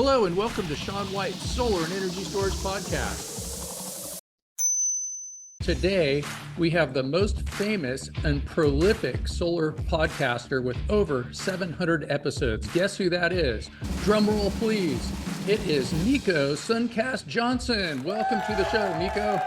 Hello and welcome to Sean White's Solar and Energy Storage Podcast. Today, we have the most famous and prolific solar podcaster with over 700 episodes. Guess who that is? Drum roll, please. It is Nico Suncast Johnson. Welcome to the show, Nico.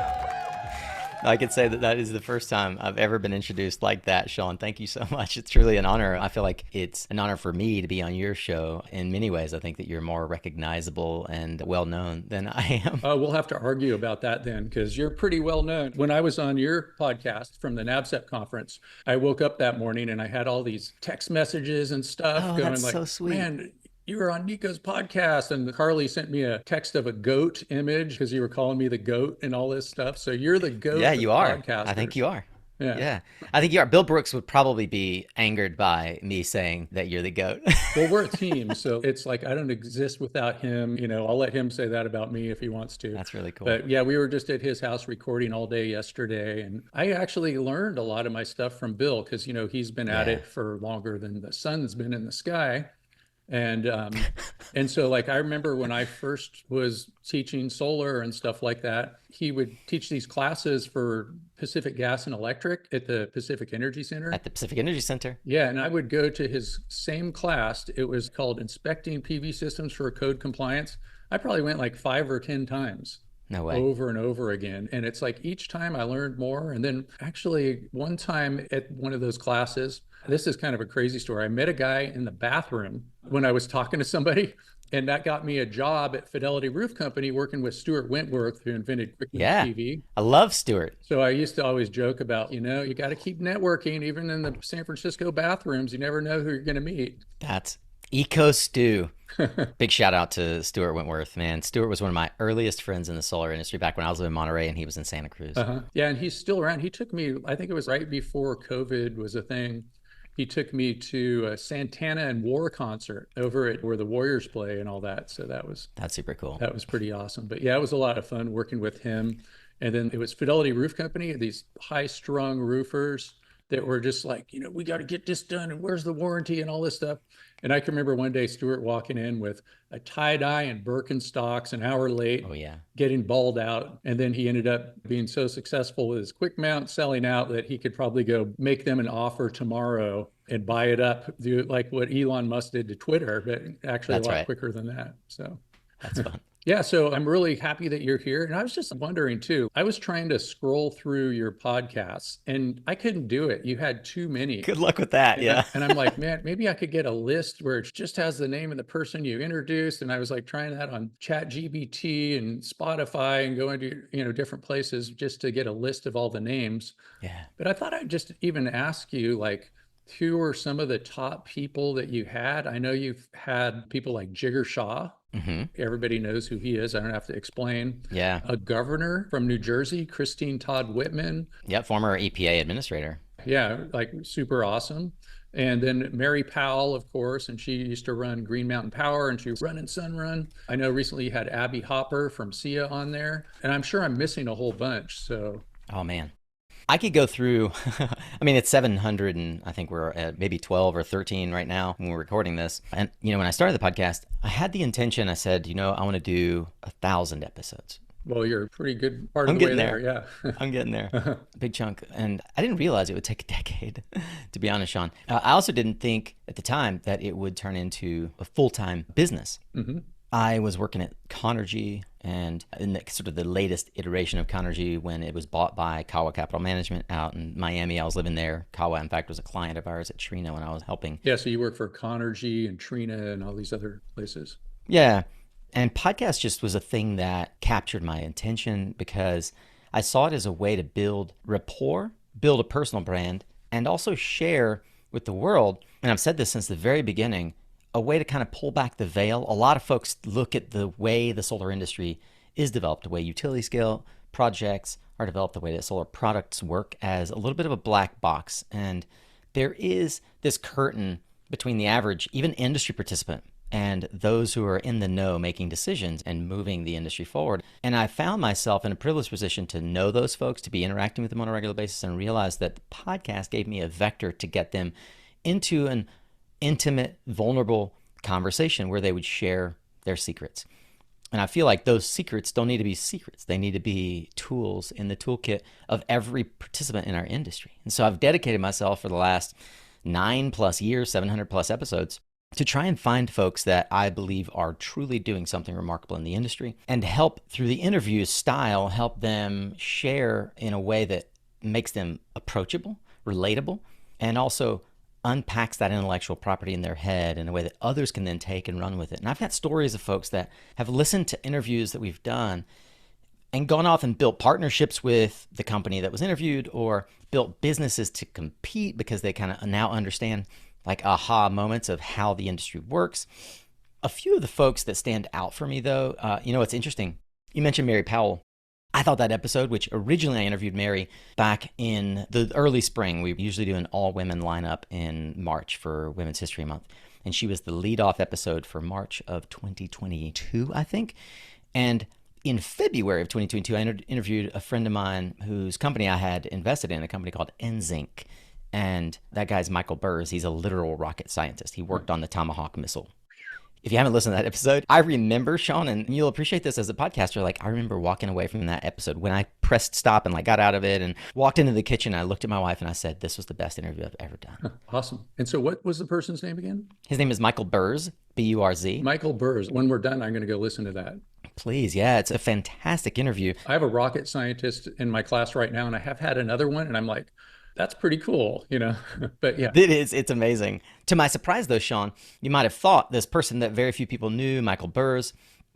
I could say that that is the first time I've ever been introduced like that, Sean. Thank you so much. It's really an honor. I feel like it's an honor for me to be on your show. In many ways, I think that you're more recognizable and well-known than I am. We'll have to argue about that then, because you're pretty well-known. When I was on your podcast from the NABCEP conference, I woke up that morning and I had all these text messages and stuff Oh, going that's like, so sweet. Man, you were on Nico's podcast, and Carly sent me a text of a goat image because you were calling me the goat and all this stuff. So you're the goat. Yeah, you are. Podcasters. I think you are. Yeah. I think you are. Bill Brooks would probably be angered by me saying that you're the goat. Well, we're a team, so it's like I don't exist without him. You know, I'll let him say that about me if he wants to. That's really cool. But yeah, we were just at his house recording all day yesterday, and I actually learned a lot of my stuff from Bill because, you know, he's been at it for longer than the sun's been in the sky. And so like I remember when I first was teaching solar and stuff like that, he would teach these classes for Pacific Gas and Electric at the Pacific Energy Center. At the Pacific Energy Center. Yeah, and I would go to his same class. It was called Inspecting PV Systems for Code Compliance. I probably went like 5 or 10 times. No way. Over and over again. And it's like each time I learned more. And then actually one time at one of those classes, this is kind of a crazy story. I met a guy in the bathroom when I was talking to somebody, and that got me a job at Fidelity Roof Company working with Stuart Wentworth, who invented Quick PV. I love Stuart. So I used to always joke about, you know, you got to keep networking even in the San Francisco bathrooms. You never know who you're going to meet. That's Eco Stu. Big shout out to Stuart Wentworth, man. Stuart was one of my earliest friends in the solar industry back when I was living in Monterey and he was in Santa Cruz. Yeah, and he's still around. He took me, I think it was right before COVID was a thing. He took me to a Santana and War concert over at where the Warriors play and all that. So that's super cool. That was pretty awesome. But yeah, it was a lot of fun working with him. And then it was Fidelity Roof Company, these high-strung roofers that were just like, you know, we got to get this done, and where's the warranty and all this stuff. And I can remember one day Stuart walking in with a tie-dye and Birkenstocks an hour late, getting balled out. And then he ended up being so successful with his quick mount selling out that he could probably go make them an offer tomorrow and buy it up, do it like what Elon Musk did to Twitter, but actually a lot quicker than that. So that's fun. Yeah, so I'm really happy that you're here. And I was just wondering too, I was trying to scroll through your podcasts and I couldn't do it. You had too many. Good luck with that. Yeah. And I'm like, man, maybe I could get a list where it just has the name of the person you introduced. And I was like trying that on ChatGPT and Spotify and going to, you know, different places just to get a list of all the names. Yeah. But I thought I'd just even ask you, like, who are some of the top people that you had? I know you've had people like Jigger Shaw. Everybody knows who he is. I don't have to explain. Yeah. A governor from New Jersey, Christine Todd Whitman. Yeah, former EPA administrator. Yeah, like super awesome. And then Mary Powell, of course, and she used to run Green Mountain Power and she was running Sunrun. I know recently you had Abby Hopper from SIA on there, and I'm sure I'm missing a whole bunch. So. Oh, man. I could go through, I mean, it's 700 and I think we're at maybe 12 or 13 right now when we're recording this. And, you know, when I started the podcast, I had the intention, I said, you know, I want to do 1,000 episodes. Well, you're a pretty good part of the way there. Yeah. I'm getting there. Big chunk. And I didn't realize it would take a decade, to be honest, Sean. I also didn't think at the time that it would turn into a full-time business. I was working at Conergy, and in the, sort of the latest iteration of Conergy, when it was bought by Kawa Capital Management out in Miami, I was living there. Kawa, in fact, was a client of ours at Trina when I was helping. Yeah, so you work for Conergy and Trina and all these other places. Yeah, and podcast just was a thing that captured my attention because I saw it as a way to build rapport, build a personal brand, and also share with the world. And I've said this since the very beginning, a way to kind of pull back the veil. A lot of folks look at the way the solar industry is developed, the way utility scale projects are developed, the way that solar products work as a little bit of a black box. And there is this curtain between the average, even industry participant, and those who are in the know making decisions and moving the industry forward. And I found myself in a privileged position to know those folks, to be interacting with them on a regular basis, and realize that the podcast gave me a vector to get them into an intimate, vulnerable conversation where they would share their secrets. And I feel like those secrets don't need to be secrets. They need to be tools in the toolkit of every participant in our industry. And so I've dedicated myself for the last 9+ years, 700+ episodes, to try and find folks that I believe are truly doing something remarkable in the industry and help, through the interview style, help them share in a way that makes them approachable, relatable, and also unpacks that intellectual property in their head in a way that others can then take and run with it. And I've got stories of folks that have listened to interviews that we've done and gone off and built partnerships with the company that was interviewed, or built businesses to compete because they kind of now understand like aha moments of how the industry works. A few of the folks that stand out for me though, it's interesting. You mentioned Mary Powell. I thought that episode, which originally I interviewed Mary back in the early spring, we usually do an all-women lineup in March for Women's History Month. And she was the lead-off episode for March of 2022, I think. And in February of 2022, I interviewed a friend of mine whose company I had invested in, a company called Enzink. And that guy's Michael Burrs. He's a literal rocket scientist. He worked on the Tomahawk missile. If you haven't listened to that episode, I remember, Sean, and you'll appreciate this as a podcaster, like I remember walking away from that episode when I pressed stop and like got out of it and walked into the kitchen. I looked at my wife and I said, this was the best interview I've ever done. Awesome. And so what was the person's name again? His name is Michael Burrs, B-U-R-Z. Michael Burrs. When we're done, I'm going to go listen to that. Please. Yeah, it's a fantastic interview. I have a rocket scientist in my class right now, and I have had another one, and I'm like, that's pretty cool, but yeah. It is. It's amazing. To my surprise though, Sean, you might have thought this person that very few people knew, Michael Burrs,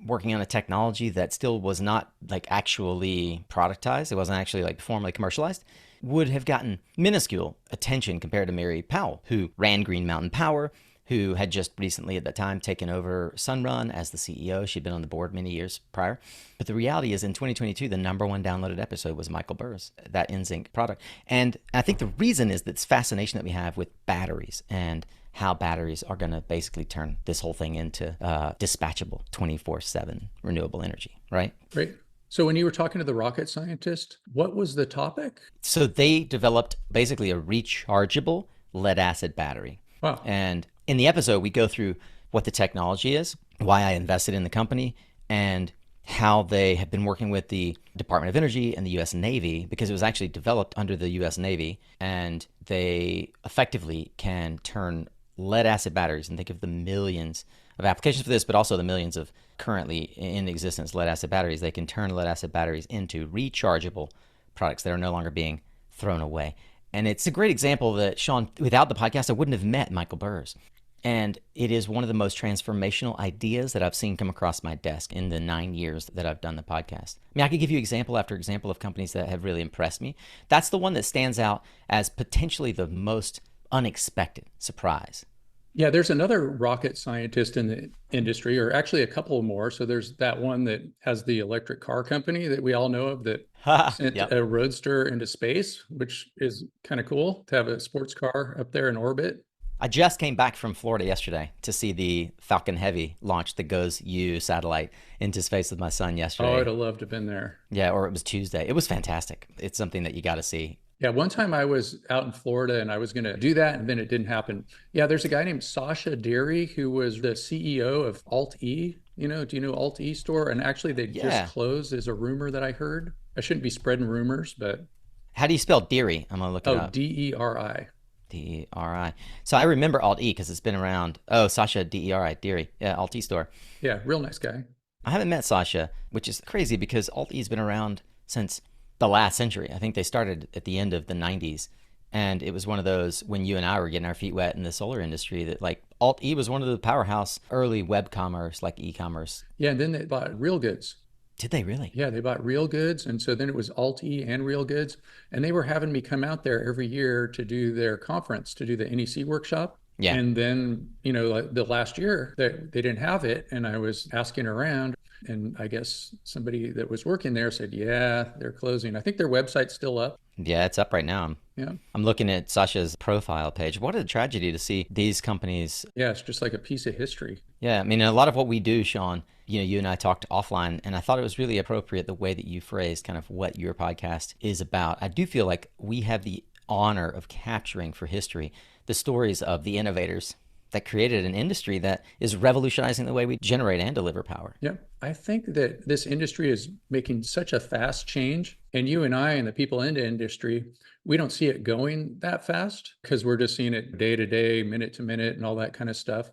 working on a technology that still was not like actually productized. It wasn't actually like formally commercialized, would have gotten minuscule attention compared to Mary Powell, who ran Green Mountain Power, who had just recently at that time taken over Sunrun as the CEO. She'd been on the board many years prior. But the reality is in 2022, the #1 downloaded episode was Michael Burrs, that Enzink product. And I think the reason is this fascination that we have with batteries and how batteries are going to basically turn this whole thing into dispatchable 24/7 renewable energy, right? Great. So when you were talking to the rocket scientist, what was the topic? So they developed basically a rechargeable lead acid battery. Wow. And in the episode, we go through what the technology is, why I invested in the company, and how they have been working with the Department of Energy and the U.S. Navy, because it was actually developed under the U.S. Navy, and they effectively can turn lead acid batteries, and think of the millions of applications for this, but also the millions of currently in existence lead acid batteries. They can turn lead acid batteries into rechargeable products that are no longer being thrown away. And it's a great example that, Sean, without the podcast, I wouldn't have met Michael Burrs. And it is one of the most transformational ideas that I've seen come across my desk in the 9 years that I've done the podcast. I mean, I could give you example after example of companies that have really impressed me. That's the one that stands out as potentially the most unexpected surprise. Yeah, there's another rocket scientist in the industry, or actually a couple more. So there's that one that has the electric car company that we all know of that sent Yep. a roadster into space, which is kind of cool to have a sports car up there in orbit. I just came back from Florida yesterday to see the Falcon Heavy launch, the GOES-U satellite, into space with my son yesterday. Oh, I'd have loved to have been there. Yeah, or it was Tuesday. It was fantastic. It's something that you got to see. Yeah, one time I was out in Florida and I was going to do that, and then it didn't happen. Yeah, there's a guy named Sasha Deary who was the CEO of Alt-E. Do you know Alt-E store? And actually they just closed, is a rumor that I heard. I shouldn't be spreading rumors, but. How do you spell Deary? I'm going to look it up. Deri. Deri. So I remember Alt-E because it's been around. Oh, Sasha Deri, Deary. Yeah, Alt-E store. Yeah, real nice guy. I haven't met Sasha, which is crazy because Alt-E's been around since the last century. I think they started at the end of the 90s. And it was one of those when you and I were getting our feet wet in the solar industry that like Alt-E was one of the powerhouse early web commerce, like e-commerce. Yeah, and then they bought Real Goods. Did they really? Yeah, they bought Real Goods. And so then it was Alt-E and Real Goods. And they were having me come out there every year to do their conference, to do the NEC workshop. Yeah. And then, like the last year they didn't have it. And I was asking around, and I guess somebody that was working there said, yeah, they're closing. I think their website's still up. Yeah, it's up right now. Yeah. I'm looking at Sasha's profile page. What a tragedy to see these companies. Yeah, it's just like a piece of history. Yeah, I mean, a lot of what we do, Sean, you and I talked offline, and I thought it was really appropriate the way that you phrased kind of what your podcast is about. I do feel like we have the honor of capturing for history the stories of the innovators that created an industry that is revolutionizing the way we generate and deliver power. Yeah, I think that this industry is making such a fast change, and you and I and the people in the industry, we don't see it going that fast because we're just seeing it day to day, minute to minute, and all that kind of stuff.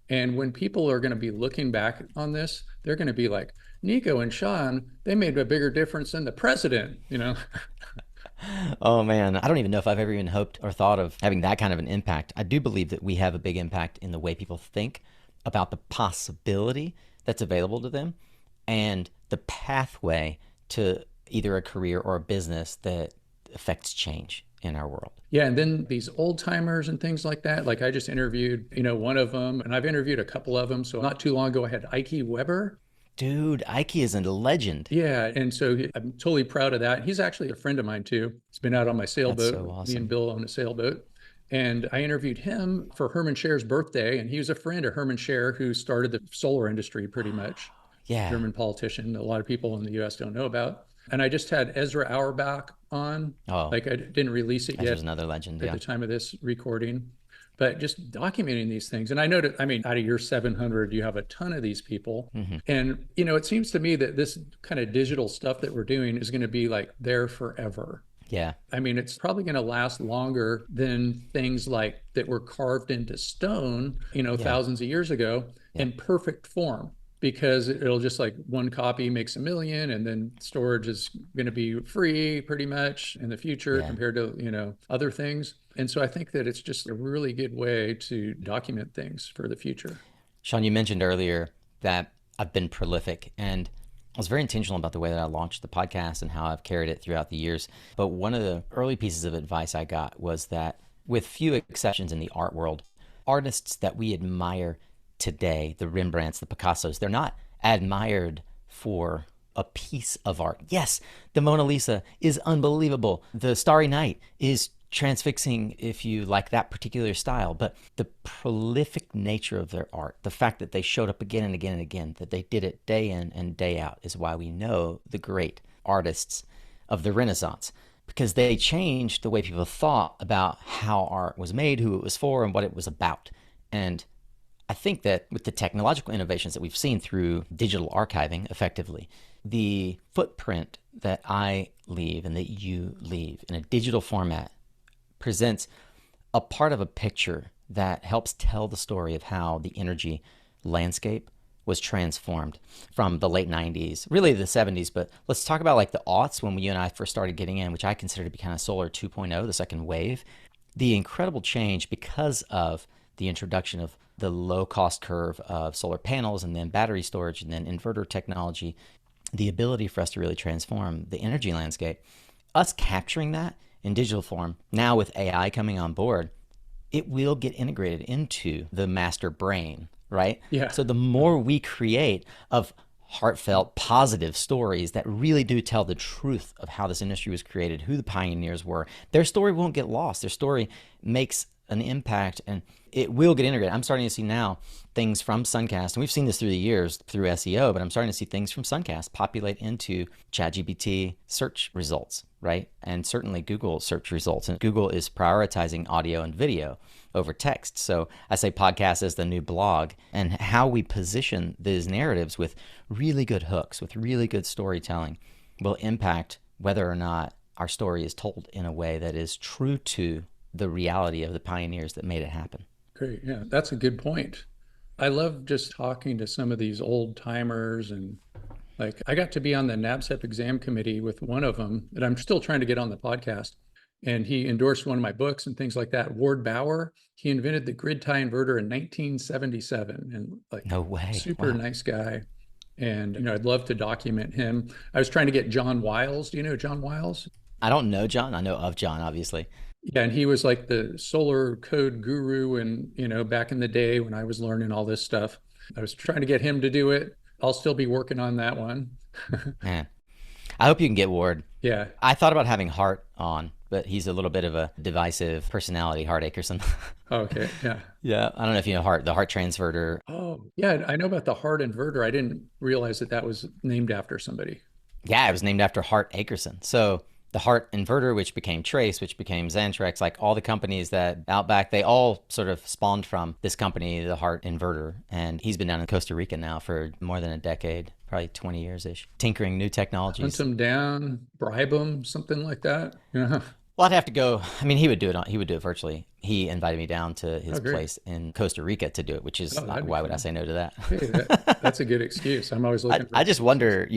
And when people are going to be looking back on this, they're going to be like, Nico and Sean, they made a bigger difference than the president, you know? Oh man, I don't even know if I've ever even hoped or thought of having that kind of an impact. I do believe that we have a big impact in the way people think about the possibility that's available to them and the pathway to either a career or a business that affects change in our world. Yeah, and then these old timers and things like that. Like I just interviewed, one of them, and I've interviewed a couple of them. So not too long ago, I had Ike Weber. Dude, Ike is a legend. Yeah, and so I'm totally proud of that. He's actually a friend of mine too. He's been out on my That's sailboat. so Me and awesome. Bill own a sailboat. And I interviewed him for Herman Scher's birthday, and he was a friend of Herman Scher, who started the solar industry pretty much. Yeah. German politician, a lot of people in the US don't know about. And I just had Ezra Auerbach on. Oh, Like I didn't release it Ezra's yet another legend. at Yeah. the time of this recording, but just documenting these things. And I know that, I mean, out of your 700, you have a ton of these people. Hmm. And, it seems to me that this kind of digital stuff that we're doing is going to be like there forever. Yeah. I mean, it's probably going to last longer than things like that were carved into stone, Yeah. thousands of years ago Yeah. in perfect form, because it'll just like one copy makes a million, and then storage is going to be free pretty much in the future Yeah. compared to, other things. And so I think that it's just a really good way to document things for the future. Sean, you mentioned earlier that I've been prolific, and I was very intentional about the way that I launched the podcast and how I've carried it throughout the years. But one of the early pieces of advice I got was that, with few exceptions in the art world, artists that we admire today, the Rembrandts, the Picassos, they're not admired for a piece of art. Yes, the Mona Lisa is unbelievable. The Starry Night is transfixing if you like that particular style, but the prolific nature of their art, the fact that they showed up again and again and again, that they did it day in and day out, is why we know the great artists of the Renaissance, because they changed the way people thought about how art was made, who it was for, and what it was about. And I think that with the technological innovations that we've seen through digital archiving effectively, the footprint that I leave and that you leave in a digital format presents a part of a picture that helps tell the story of how the energy landscape was transformed from the late 90s, really the 70s, but let's talk about like the aughts when you and I first started getting in, which I consider to be kind of solar 2.0, the second wave. The incredible change because of the introduction of the low cost curve of solar panels and then battery storage and then inverter technology, the ability for us to really transform the energy landscape. Us capturing that in digital form, now with AI coming on board, it will get integrated into the master brain, right? Yeah. So the more we create of heartfelt, positive stories that really do tell the truth of how this industry was created, who the pioneers were, their story won't get lost. Their story makes an impact and it will get integrated. I'm starting to see now things from Suncast, and we've seen this through the years through SEO, but I'm starting to see things from Suncast populate into ChatGPT search results, right? And certainly Google search results. And Google is prioritizing audio and video over text. So I say podcast is the new blog, and how we position these narratives with really good hooks, with really good storytelling will impact whether or not our story is told in a way that is true to the reality of the pioneers that made it happen. Great. Yeah, that's a good point. I love just talking to some of these old timers, and like I got to be on the NABCEP exam committee with one of them that I'm still trying to get on the podcast. And he endorsed one of my books and things like that. Ward Bauer, he invented the grid tie inverter in 1977, and like No way. super Wow. nice guy. And I'd love to document him. I was trying to get John Wiles. Do you know John Wiles? I don't know John. I know of John, obviously. Yeah, and he was like the solar code guru, and back in the day when I was learning all this stuff. I was trying to get him to do it. I'll still be working on that one. Man, I hope you can get Ward. Yeah. I thought about having Hart on, but he's a little bit of a divisive personality, Hart Akerson. Okay. Yeah. Yeah, I don't know if you know Hart, the Hart Transverter. Oh, yeah. I know about the Hart inverter. I didn't realize that that was named after somebody. Yeah, it was named after Hart Akerson. So the Hart Inverter, which became Trace, which became Xantrex, like all the companies that Outback, they all sort of spawned from this company, the Hart Inverter. And he's been down in Costa Rica now for more than a decade, probably 20 years-ish, tinkering new Hunt technologies. them down, bribe them, something like that. Yeah. Well, I'd have to go. I mean, he would do it virtually. He invited me down to Oh, his great. place in Costa Rica to do it, which is, Oh, that'd be why would I fun. say no to Hey, that? that's a good excuse. I'm always I, looking for I just excuses. wonder,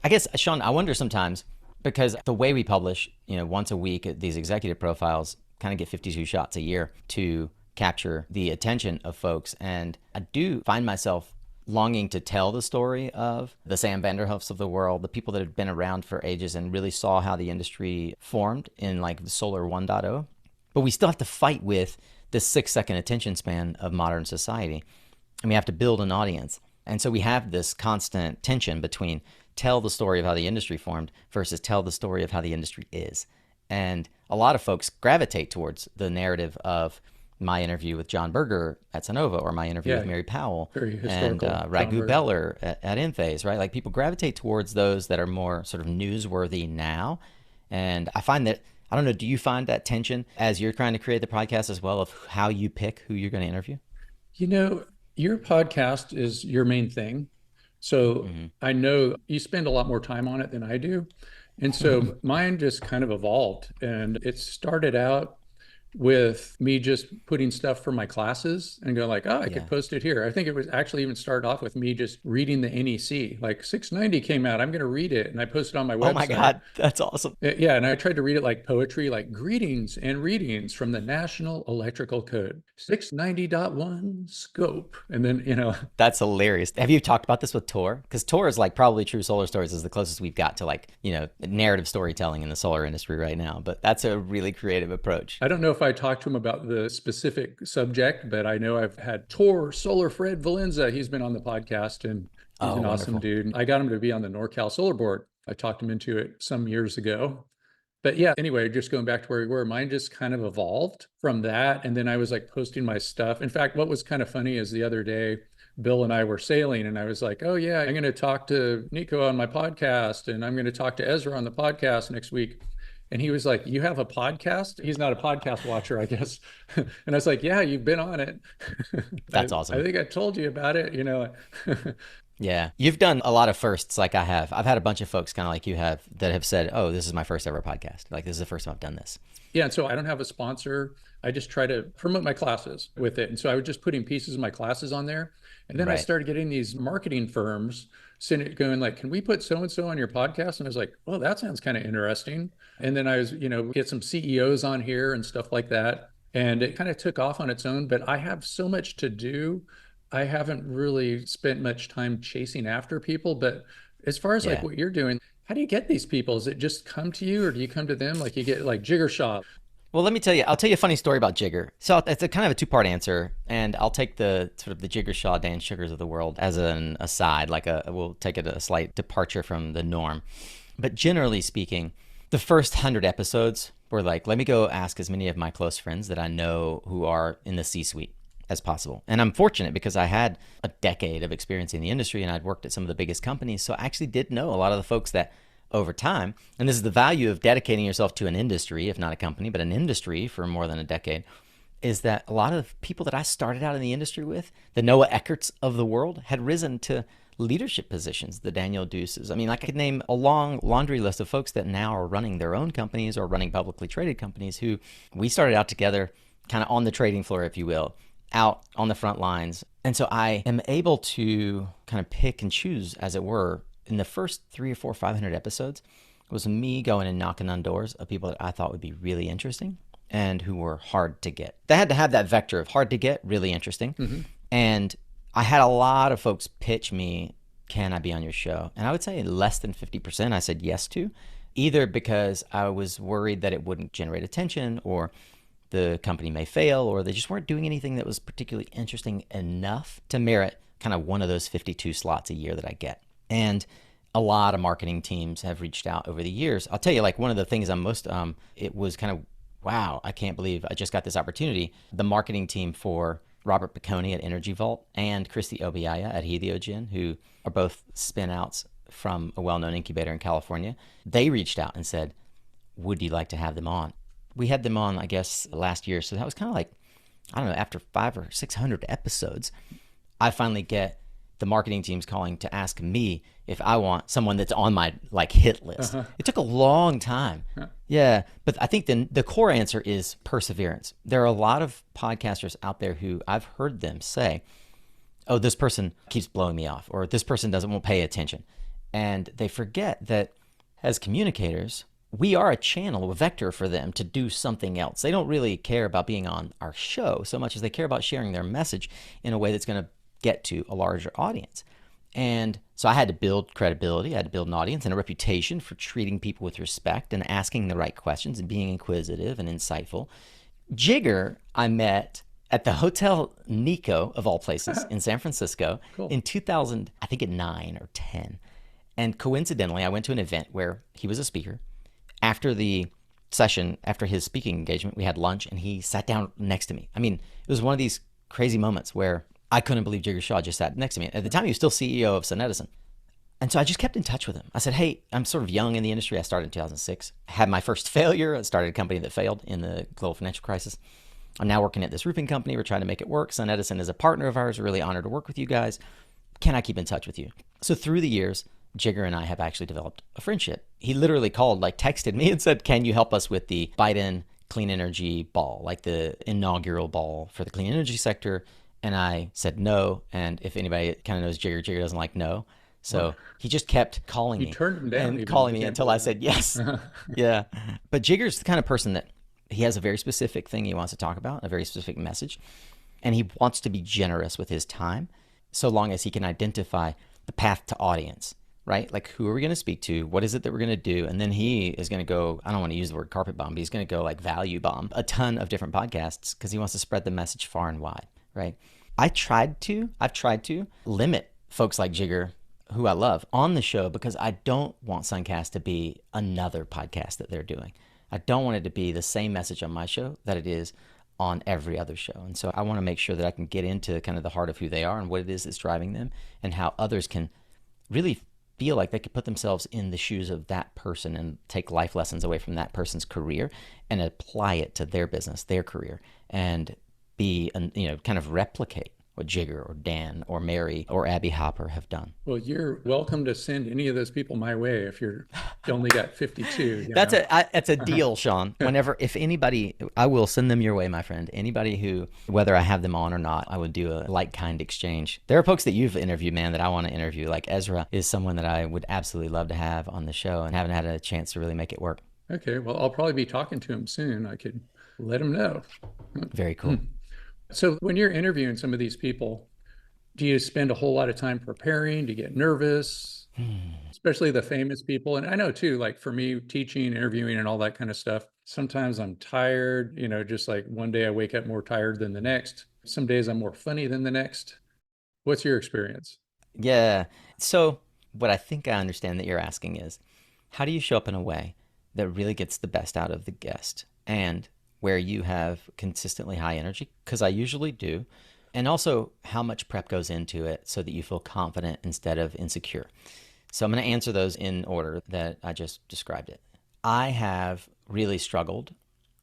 I guess, Sean, I wonder sometimes because the way we publish, once a week, these executive profiles kind of get 52 shots a year to capture the attention of folks. And I do find myself longing to tell the story of the Sam Vanderhoofs of the world, the people that have been around for ages and really saw how the industry formed in like the Solar 1.0. But we still have to fight with the 6-second attention span of modern society. And we have to build an audience. And so we have this constant tension between tell the story of how the industry formed versus tell the story of how the industry is. And a lot of folks gravitate towards the narrative of my interview with John Berger at Sonova or my interview with Yeah, Mary Powell very and historical, John Raghu Berger. Beller at Enphase, right? Like people gravitate towards those that are more sort of newsworthy now. And I find that, I don't know, do you find that tension as you're trying to create the podcast as well of how you pick who you're going to interview? You know, your podcast is your main thing. So Mm-hmm. I know you spend a lot more time on it than I do. And so mine just kind of evolved. And it started out with me just putting stuff for my classes and go like, oh, I could Yeah. post it here. I think it was actually even started off with me just reading the NEC. Like 690 came out, I'm going to read it. And I posted on my Oh my website. God, that's awesome. Yeah, and I tried to read it like poetry, like greetings and readings from the National Electrical Code, 690.1 scope. And then, That's hilarious. Have you talked about this with Tor? Because Tor is like probably True Solar Stories is the closest we've got to like, narrative storytelling in the solar industry right now. But that's a really creative approach. I don't know if I talked to him about the specific subject, but I know I've had Tor Solar Fred Valenza. He's been on the podcast and he's Oh, an awesome wonderful. dude. I got him to be on the NorCal Solar Board. I talked him into it some years ago. But yeah, anyway, just going back to where we were, mine just kind of evolved from that. And then I was like posting my stuff. In fact, what was kind of funny is the other day, Bill and I were sailing, and I was like, oh, yeah, I'm going to talk to Nico on my podcast, and I'm going to talk to Ezra on the podcast next week. And he was like, you have a podcast? He's not a podcast watcher, I guess. And I was like, yeah, you've been on it. That's I awesome. think I told you about it. Yeah. You've done a lot of firsts like I have. I've had a bunch of folks kind of like you have that have said, oh, this is my first ever podcast. Like, this is the first time I've done this. Yeah, and so I don't have a sponsor. I just try to promote my classes with it. And so I was just putting pieces of my classes on there. And then I Right. started getting these marketing firms sending going like, can we put so and so on your podcast? And I was like, well, that sounds kind of interesting. And then I was, get some CEOs on here and stuff like that. And it kind of took off on its own, but I have so much to do. I haven't really spent much time chasing after people. But as far as like Yeah. what you're doing, how do you get these people? Does it just come to you or do you come to them? Like you get like Jigger Shop. Well, let me tell you, I'll tell you a funny story about Jigger. So it's a kind of a two-part answer, and I'll take the sort of the Jigger Shaw, Dan Sugars of the world as an aside, we'll take it a slight departure from the norm. But generally speaking, the first 100 episodes were like, let me go ask as many of my close friends that I know who are in the C-suite as possible. And I'm fortunate because I had a decade of experience in the industry and I'd worked at some of the biggest companies. So I actually did know a lot of the folks that over time, and this is the value of dedicating yourself to an industry, if not a company, but an industry for more than a decade, is that a lot of the people that I started out in the industry with, the Noah Eckerts of the world, had risen to leadership positions, the Daniel Deuces. I mean, I could name a long laundry list of folks that now are running their own companies or running publicly traded companies who we started out together kind of on the trading floor, if you will, out on the front lines. And so I am able to kind of pick and choose, as it were, in the first 3 or 4, 500 episodes, it was me going and knocking on doors of people that I thought would be really interesting and who were hard to get. They had to have that vector of hard to get, really interesting. Mm-hmm. And I had a lot of folks pitch me, can I be on your show? And I would say less than 50% I said yes to, either because I was worried that it wouldn't generate attention or the company may fail or they just weren't doing anything that was particularly interesting enough to merit kind of one of those 52 slots a year that I get. And a lot of marketing teams have reached out over the years. I'll tell you, like one of the things I'm most, it was kind of, wow, I can't believe I just got this opportunity. The marketing team for Robert Piccone at Energy Vault and Christy Obiaya at Heliogen, who are both spin outs from a well-known incubator in California, they reached out and said, would you like to have them on? We had them on, I guess, last year. So that was kind of like, I don't know, after 500 or 600 episodes, I finally get the marketing teams calling to ask me if I want someone that's on my like hit list. It took a long time. Yeah. But I think the core answer is perseverance. There are a lot of podcasters out there who I've heard them say, oh, this person keeps blowing me off, or this person won't pay attention. And they forget that as communicators, we are a channel, a vector for them to do something else. They don't really care about being on our show so much as they care about sharing their message in a way that's going to get to a larger audience. And so I had to build credibility. I had to build an audience and a reputation for treating people with respect and asking the right questions and being inquisitive and insightful. Jigger, I met at the Hotel Nico, of all places, in San Francisco in 2000, I think at 9 or 10. And coincidentally, I went to an event where he was a speaker. After the session, after his speaking engagement, we had lunch and he sat down next to me. I mean, it was one of these crazy moments where I couldn't believe Jigger Shaw just sat next to me. At the time, he was still CEO of Sun Edison. And so I just kept in touch with him. I said, hey, I'm sort of young in the industry. I started in 2006. I had my first failure. I started a company that failed in the global financial crisis. I'm now working at this roofing company. We're trying to make it work. Sun Edison is a partner of ours. We're really honored to work with you guys. Can I keep in touch with you? So through the years, Jigger and I have actually developed a friendship. He literally called, like texted me and said, can you help us with the Biden clean energy ball, like the inaugural ball for the clean energy sector? And I said no. And if anybody kind of knows Jigger, Jigger doesn't like no. So he just kept calling me. You turned him down. And calling me until I said yes. Yeah. But Jigger's the kind of person that he has a very specific thing he wants to talk about, a very specific message. And he wants to be generous with his time so long as he can identify the path to audience, right? Like, who are we going to speak to? What is it that we're going to do? And then he is going to go, I don't want to use the word carpet bomb, but he's going to go like value bomb a ton of different podcasts because he wants to spread the message far and wide, right? I've tried to limit folks like Jigger, who I love, on the show because I don't want Suncast to be another podcast that they're doing. I don't want it to be the same message on my show that it is on every other show. And so I want to make sure that I can get into kind of the heart of who they are and what it is that's driving them and how others can really feel like they could put themselves in the shoes of that person and take life lessons away from that person's career and apply it to their business, their career, and be, kind of replicate what Jigger or Dan or Mary or Abby Hopper have done. Well, you're welcome to send any of those people my way if you only got 52. That's a deal, Sean. If anybody, I will send them your way, my friend. Anybody who, whether I have them on or not, I would do a like-kind exchange. There are folks that you've interviewed, man, that I want to interview. Like Ezra is someone that I would absolutely love to have on the show and haven't had a chance to really make it work. Okay, well, I'll probably be talking to him soon. I could let him know. Very cool. So when you're interviewing some of these people, do you spend a whole lot of time preparing? Do you get nervous? Especially the famous people. And I know too, like for me, teaching, interviewing, and all that kind of stuff, sometimes I'm tired, just like one day I wake up more tired than the next. Some days I'm more funny than the next. What's your experience? Yeah. So what I think I understand that you're asking is, how do you show up in a way that really gets the best out of the guest and where you have consistently high energy? Because I usually do. And also how much prep goes into it so that you feel confident instead of insecure. So I'm going to answer those in order that I just described it. I have really struggled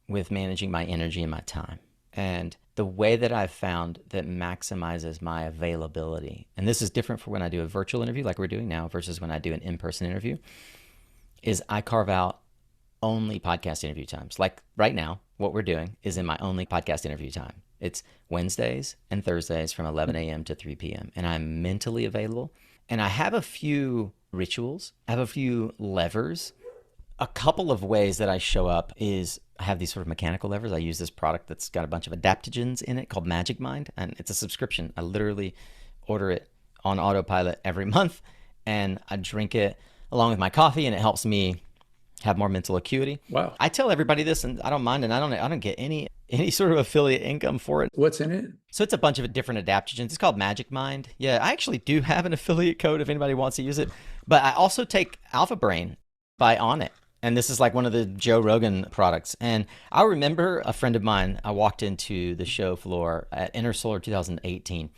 with managing my energy and my time. And the way that I've found that maximizes my availability, and this is different for when I do a virtual interview like we're doing now versus when I do an in-person interview, is I carve out only podcast interview times. Like right now, what we're doing is in my only podcast interview time. It's Wednesdays and Thursdays from 11 a.m. to 3 p.m. And I'm mentally available. And I have a few rituals. I have a few levers. A couple of ways that I show up is I have these sort of mechanical levers. I use this product that's got a bunch of adaptogens in it called Magic Mind. And it's a subscription. I literally order it on autopilot every month. And I drink it along with my coffee. And it helps me have more mental acuity. Wow. I tell everybody this and I don't mind, and I don't get any sort of affiliate income for it. What's in it? So it's a bunch of different adaptogens. It's called Magic Mind. Yeah, I actually do have an affiliate code if anybody wants to use it. But I also take Alpha Brain by On It. And this is like one of the Joe Rogan products. And I remember a friend of mine, I walked into the show floor at Inner Solar 2018.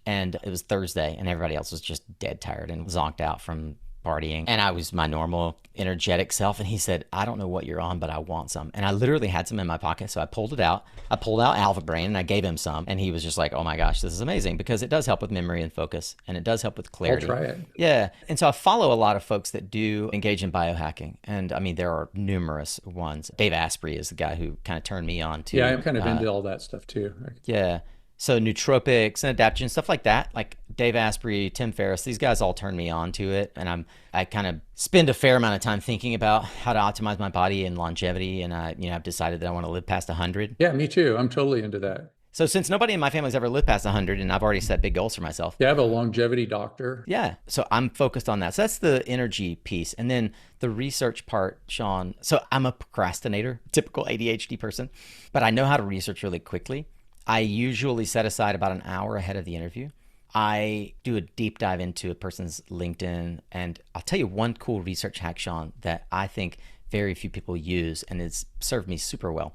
And it was Thursday, and everybody else was just dead tired and zonked out from partying, and I was my normal energetic self. And he said, I don't know what you're on, but I want some. And I literally had some in my pocket. So I pulled it out. I pulled out Alpha Brain and I gave him some. And he was just like, oh my gosh, this is amazing, because it does help with memory and focus, and it does help with clarity. I'll try it. Yeah. And so I follow a lot of folks that do engage in biohacking. And I mean, there are numerous ones. Dave Asprey is the guy who kind of turned me on to. Yeah, I'm kind of into all that stuff too. Yeah. So nootropics and adaptogens, stuff like that, like Dave Asprey, Tim Ferriss, these guys all turned me on to it. And I kind of spend a fair amount of time thinking about how to optimize my body and longevity. And I've decided that I want to live past 100. Yeah, me too. I'm totally into that. So since nobody in my family's ever lived past 100, and I've already set big goals for myself. Yeah, I have a longevity doctor. Yeah. So I'm focused on that. So that's the energy piece. And then the research part, Sean. So I'm a procrastinator, typical ADHD person, but I know how to research really quickly. I usually set aside about an hour ahead of the interview. I do a deep dive into a person's LinkedIn. And I'll tell you one cool research hack, Sean, that I think very few people use, and it's served me super well.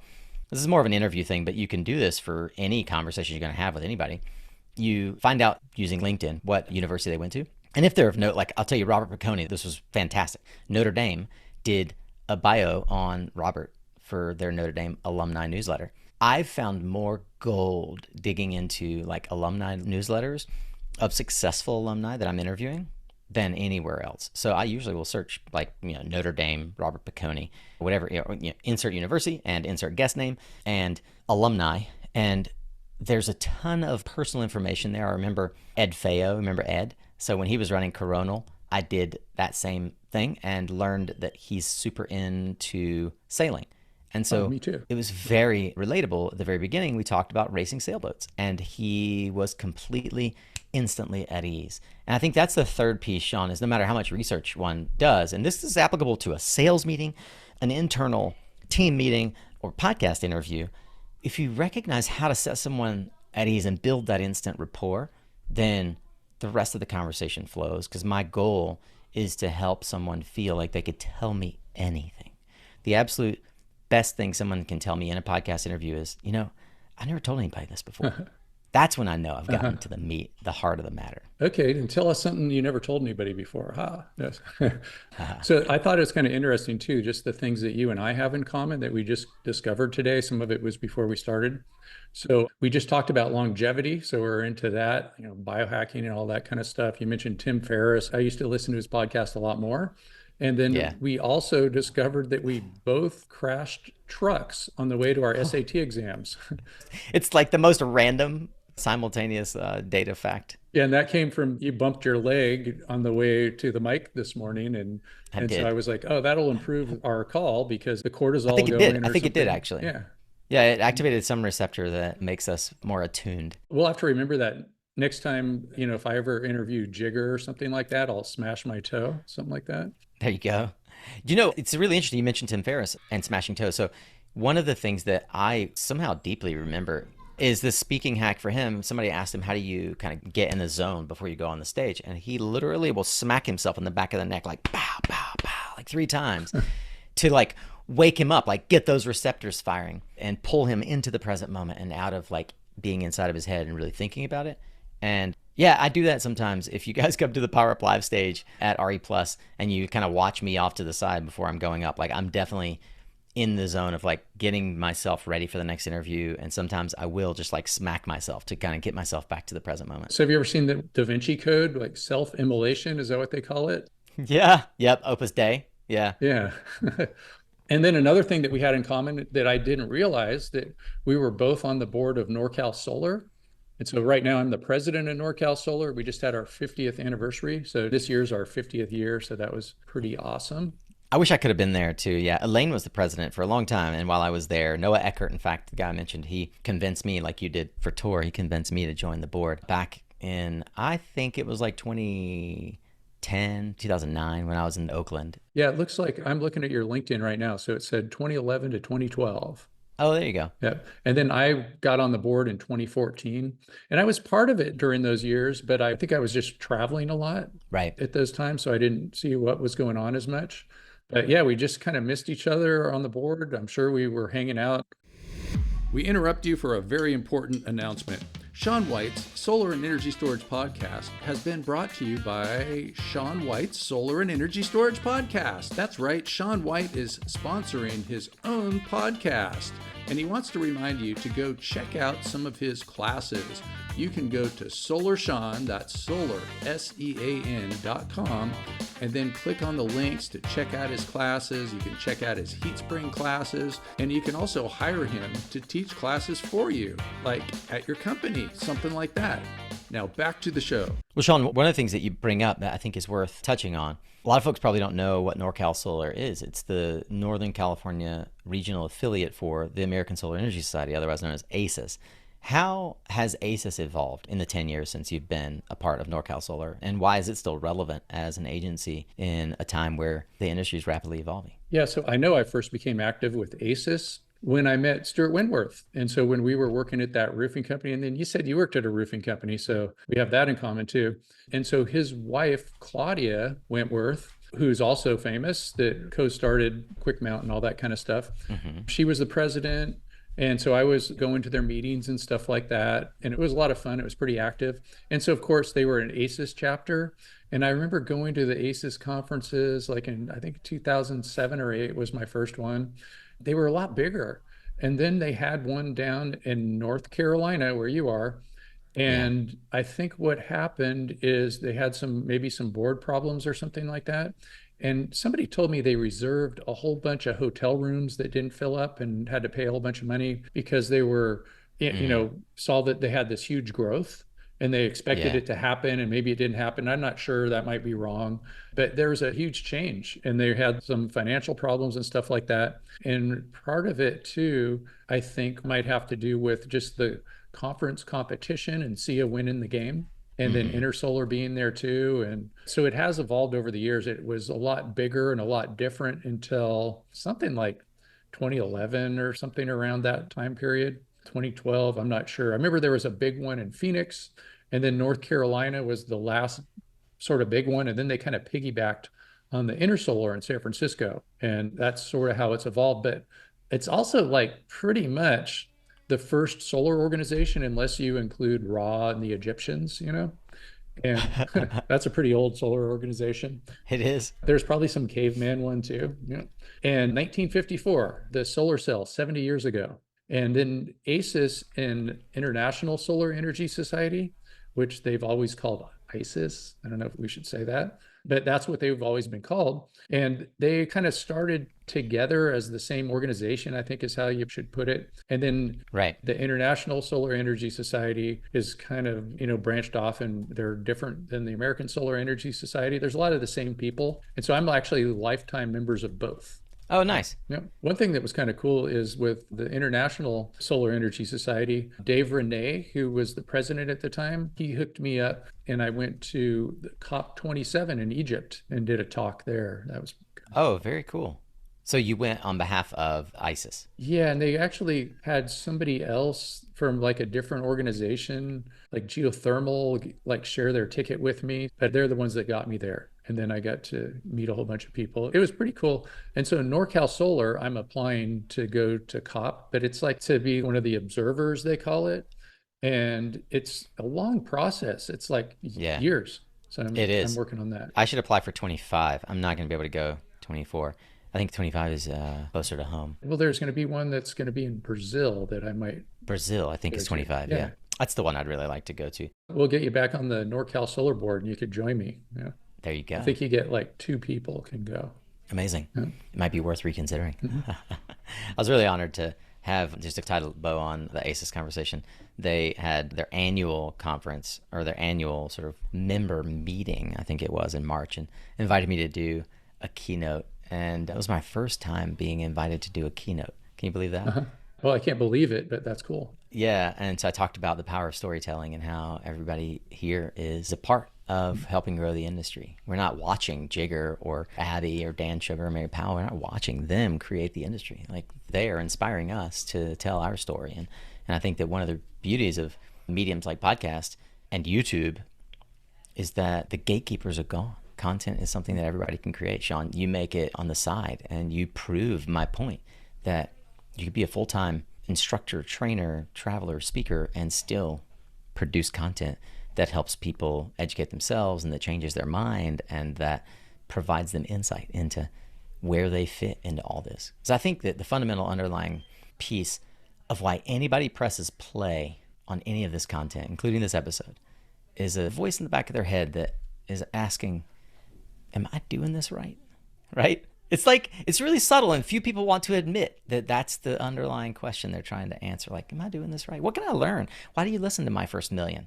This is more of an interview thing, but you can do this for any conversation you're going to have with anybody. You find out using LinkedIn what university they went to. And if they're of note, like I'll tell you, Robert Piccone, this was fantastic. Notre Dame did a bio on Robert for their Notre Dame alumni newsletter. I've found more gold digging into like alumni newsletters of successful alumni that I'm interviewing than anywhere else. So I usually will search like, Notre Dame, Robert Piccone, whatever, insert university and insert guest name and alumni. And there's a ton of personal information there. I remember Ed Feo, remember Ed? So when he was running Coronal, I did that same thing and learned that he's super into sailing. And so me too. It was very relatable. At the very beginning, we talked about racing sailboats, and he was completely, instantly at ease. And I think that's the third piece, Sean, is no matter how much research one does, and this is applicable to a sales meeting, an internal team meeting, or podcast interview, if you recognize how to set someone at ease and build that instant rapport, then the rest of the conversation flows. Because my goal is to help someone feel like they could tell me anything. The absolute best thing someone can tell me in a podcast interview is, I never told anybody this before. That's when I know I've gotten to the heart of the matter. Okay, and tell us something you never told anybody before. Yes. So I thought it was kind of interesting too, just the things that you and I have in common that we just discovered today. Some of it was before we started. So we just talked about longevity. So we're into that, biohacking and all that kind of stuff. You mentioned Tim Ferriss. I used to listen to his podcast a lot more. And then we also discovered that we both crashed trucks on the way to our SAT exams. It's like the most random simultaneous data fact. Yeah, and that came from you bumped your leg on the way to the mic this morning. And so I was like, oh, that'll improve our call because the cortisol I think it did actually. Yeah. Yeah, it activated some receptor that makes us more attuned. We'll have to remember that next time, if I ever interview Jigger or something like that, I'll smash my toe, something like that. There you go. It's really interesting. You mentioned Tim Ferriss and smashing toes. So one of the things that I somehow deeply remember is this speaking hack for him. Somebody asked him, how do you kind of get in the zone before you go on the stage? And he literally will smack himself in the back of the neck, like pow, pow, pow, like 3 times to like wake him up, like get those receptors firing and pull him into the present moment and out of like being inside of his head and really thinking about it. And yeah, I do that sometimes. If you guys come to the Power Up Live stage at RE Plus and you kind of watch me off to the side before I'm going up, like I'm definitely in the zone of like getting myself ready for the next interview. And sometimes I will just like smack myself to kind of get myself back to the present moment. So have you ever seen the Da Vinci Code, like self-immolation? Is that what they call it? Yeah. Yep. Opus Dei. Yeah. Yeah. And then another thing that we had in common that I didn't realize, that we were both on the board of NorCal Solar. And so right now I'm the president of NorCal Solar. We just had our 50th anniversary. So this year's our 50th year. So that was pretty awesome. I wish I could have been there too. Yeah. Elaine was the president for a long time. And while I was there, Noah Eckert, in fact, the guy I mentioned, he convinced me, like you did for Tor, he convinced me to join the board back in, I think it was like 2010, 2009 when I was in Oakland. Yeah, it looks like I'm looking at your LinkedIn right now. So it said 2011 to 2012. Oh, there you go. Yeah. And then I got on the board in 2014 and I was part of it during those years, but I think I was just traveling a lot at those times. So I didn't see what was going on as much. But yeah, we just kind of missed each other on the board. I'm sure we were hanging out. We interrupt you for a very important announcement. Sean White's Solar and Energy Storage Podcast has been brought to you by Sean White's Solar and Energy Storage Podcast. That's right, Sean White is sponsoring his own podcast, and he wants to remind you to go check out some of his classes. You can go to SolarSean, that's solar, SEAN.com, and then click on the links to check out his classes. You can check out his heat spring classes, and you can also hire him to teach classes for you, like at your company, something like that. Now back to the show. Well, Sean, one of the things that you bring up that I think is worth touching on, a lot of folks probably don't know what NorCal Solar is. It's the Northern California regional affiliate for the American Solar Energy Society, otherwise known as ASUS. How has ASUS evolved in the 10 years since you've been a part of NorCal Solar, and why is it still relevant as an agency in a time where the industry is rapidly evolving? Yeah, so I know I first became active with ASUS when I met Stuart Wentworth. And so when we were working at that roofing company, and then you said you worked at a roofing company, so we have that in common too. And so his wife, Claudia Wentworth, who's also famous, that co-started Quick Mount and all that kind of stuff, she was the president. And so I was going to their meetings and stuff like that. And it was a lot of fun. It was pretty active. And so, of course, they were an ASUS chapter. And I remember going to the ASUS conferences, like in, I think 2007 or 8 was my first one. They were a lot bigger. And then they had one down in North Carolina, where you are. And I think what happened is they had maybe some board problems or something like that. And somebody told me they reserved a whole bunch of hotel rooms that didn't fill up and had to pay a whole bunch of money because they were, saw that they had this huge growth and they expected it to happen, and maybe it didn't happen. I'm not sure, that might be wrong, but there was a huge change and they had some financial problems and stuff like that. And part of it too, I think, might have to do with just the conference competition and SEIA winning the game. And then InterSolar being there too. And so it has evolved over the years. It was a lot bigger and a lot different until something like 2011 or something around that time period. 2012, I'm not sure. I remember there was a big one in Phoenix, and then North Carolina was the last sort of big one. And then they kind of piggybacked on the InterSolar in San Francisco. And that's sort of how it's evolved. But it's also like pretty much the first solar organization, unless you include Ra and the Egyptians, and that's a pretty old solar organization. It is. There's probably some caveman one too. And 1954, the solar cell, 70 years ago. And then ASUS and International Solar Energy Society, which they've always called ISIS. I don't know if we should say that, but that's what they've always been called. And they kind of started together as the same organization, I think is how you should put it. And then the International Solar Energy Society is kind of, branched off, and they're different than the American Solar Energy Society. There's a lot of the same people. And so I'm actually lifetime members of both. Oh, nice. Yeah. One thing that was kind of cool is with the International Solar Energy Society, Dave Renee, who was the president at the time, he hooked me up, and I went to the COP27 in Egypt and did a talk there. That was very cool. So you went on behalf of ISIS. Yeah, and they actually had somebody else from like a different organization, like geothermal, like share their ticket with me, but they're the ones that got me there. And then I got to meet a whole bunch of people. It was pretty cool. And so NorCal Solar, I'm applying to go to COP, but it's like to be one of the observers, they call it. And it's a long process. It's like years. So I'm working on that. I should apply for 25. I'm not going to be able to go 24. I think 25 is closer to home. Well, there's going to be one that's going to be in Brazil that I might. Brazil, I think, is 25. Yeah. That's the one I'd really like to go to. We'll get you back on the NorCal Solar board and you could join me. Yeah. There you go. I think you get like 2 people can go. Amazing. Yeah. It might be worth reconsidering. I was really honored to have, just to tie a bow on the ASUS conversation, they had their annual conference, or their annual sort of member meeting, I think it was, in March, and invited me to do a keynote. And that was my first time being invited to do a keynote. Can you believe that? Well, I can't believe it, but that's cool. Yeah. And so I talked about the power of storytelling and how everybody here is a part of helping grow the industry. We're not watching Jigger or Abby or Dan Sugar or Mary Powell. We're not watching them create the industry. Like, they are inspiring us to tell our story. And I think that one of the beauties of mediums like podcast and YouTube is that the gatekeepers are gone. Content is something that everybody can create. Sean, you make it on the side, and you prove my point that you could be a full-time instructor, trainer, traveler, speaker, and still produce content that helps people educate themselves and that changes their mind and that provides them insight into where they fit into all this. So I think that the fundamental underlying piece of why anybody presses play on any of this content, including this episode, is a voice in the back of their head that is asking, am I doing this right? Right? It's like, it's really subtle, and few people want to admit that that's the underlying question they're trying to answer. Like, am I doing this right? What can I learn? Why do you listen to My First Million?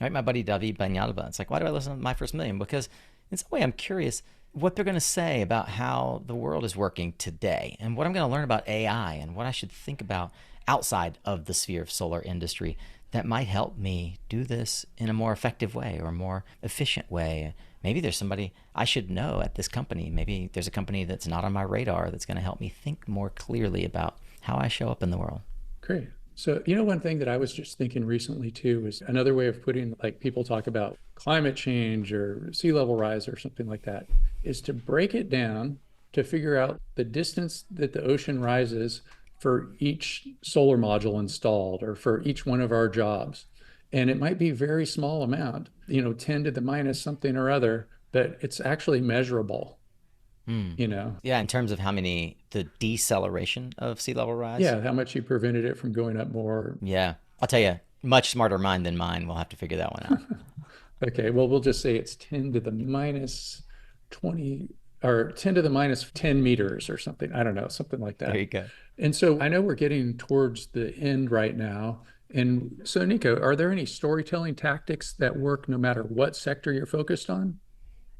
Right? My buddy David Banyalba, it's like, why do I listen to My First Million? Because in some way I'm curious what they're going to say about how the world is working today and what I'm going to learn about AI and what I should think about outside of the sphere of solar industry that might help me do this in a more effective way or a more efficient way. Maybe there's somebody I should know at this company. Maybe there's a company that's not on my radar that's going to help me think more clearly about how I show up in the world. Great. So, one thing that I was just thinking recently too was another way of putting, like, people talk about climate change or sea level rise or something like that, is to break it down to figure out the distance that the ocean rises for each solar module installed or for each one of our jobs. And it might be a very small amount, 10 to the minus something or other, but it's actually measurable. Yeah, in terms of the deceleration of sea level rise. Yeah, how much you prevented it from going up more. Yeah, I'll tell you, much smarter mind than mine. We'll have to figure that one out. Okay, well, we'll just say it's 10 to the minus 20 or 10 to the minus 10 meters or something. I don't know, something like that. There you go. And so I know we're getting towards the end right now. And so, Nico, are there any storytelling tactics that work no matter what sector you're focused on?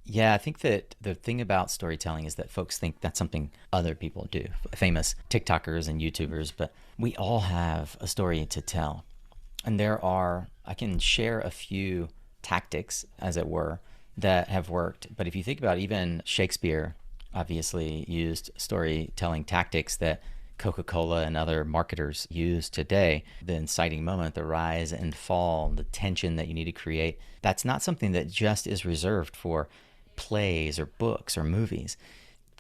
Yeah, I think that the thing about storytelling is that folks think that's something other people do, famous TikTokers and YouTubers, but we all have a story to tell. And I can share a few tactics, as it were, that have worked. But if you think about even Shakespeare, obviously used storytelling tactics that Coca-Cola and other marketers use today. The inciting moment, the rise and fall, the tension that you need to create, that's not something that just is reserved for plays or books or movies.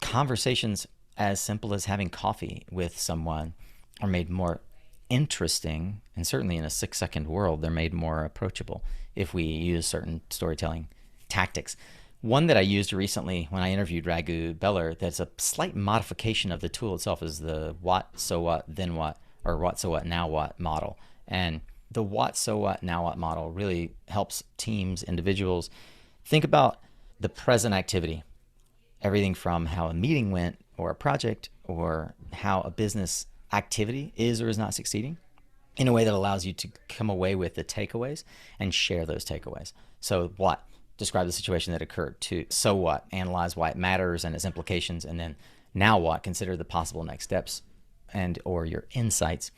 Conversations as simple as having coffee with someone are made more interesting, and certainly in a 6-second world, they're made more approachable if we use certain storytelling tactics. One that I used recently when I interviewed Raghu Beller, that's a slight modification of the tool itself, is the what, so what, then what, or what, so what, now what model. And the what, so what, now what model really helps teams, individuals think about the present activity, everything from how a meeting went or a project or how a business activity is or is not succeeding, in a way that allows you to come away with the takeaways and share those takeaways. So what? Describe the situation that occurred. To so what? Analyze why it matters and its implications. And then now what? Consider the possible next steps and or your insights